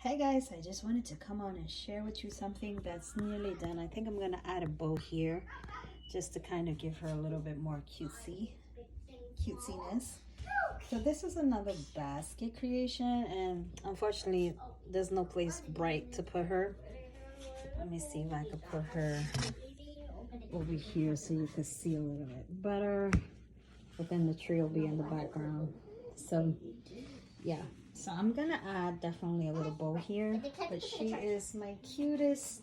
Hey guys, I just wanted to come on and share with you something that's nearly done. I think I'm gonna add a bow here just to kind of give her a little bit more cutesiness. So this is another basket creation, and unfortunately there's no place bright to put her. Let me see if I could put her over here so you can see a little bit better, but then the tree will be in the background. So yeah, so I'm gonna add definitely a little bow here, but she is my cutest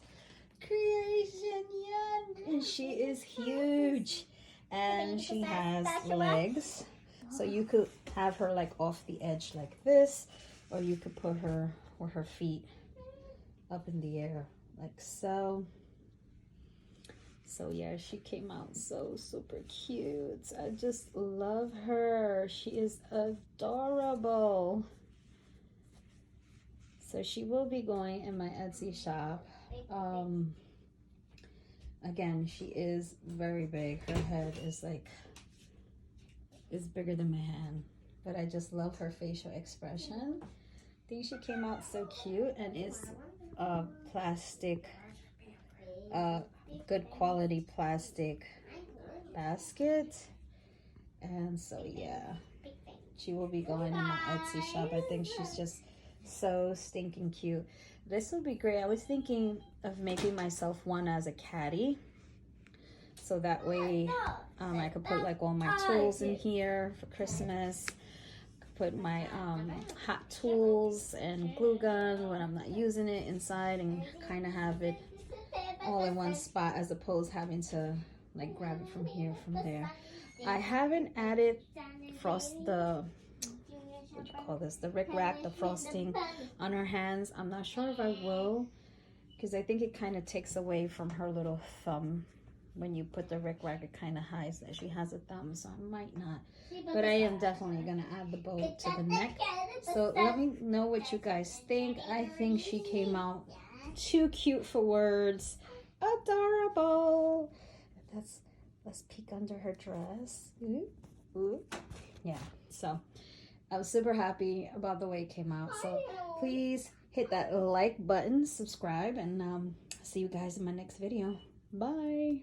creation yet, and she is huge, and she has legs, so you could have her like off the edge like this, or you could put her with her feet up in the air like so. So yeah, she came out so super cute. I just love her. She is adorable. So she will be going in my Etsy shop. Again, she is very big. Her head is like, it's bigger than my hand. But I just love her facial expression. I think she came out so cute, and it's a plastic, good quality plastic basket. And so yeah, she will be going in my Etsy shop. I think she's just so stinking cute. This would be great. I was thinking of making myself one as a caddy, so that way I could put like all my tools in here for Christmas. Put my hot tools and glue gun when I'm not using it inside, and kind of have it all in one spot, as opposed to having to like grab it from here, from there. I haven't added the what do you call this, the rickrack, the frosting on her hands. I'm not sure if I will, because I think it kind of takes away from her little thumb. When you put the rickrack, it kind of hides that she has a thumb, so I might not. But I am definitely gonna add the bow to the neck. So let me know what you guys think. I think she came out too cute for words. Adorable. Let's peek under her dress. Ooh, ooh. Yeah, so I was super happy about the way it came out. So please hit that like button, subscribe, and see you guys in my next video. Bye.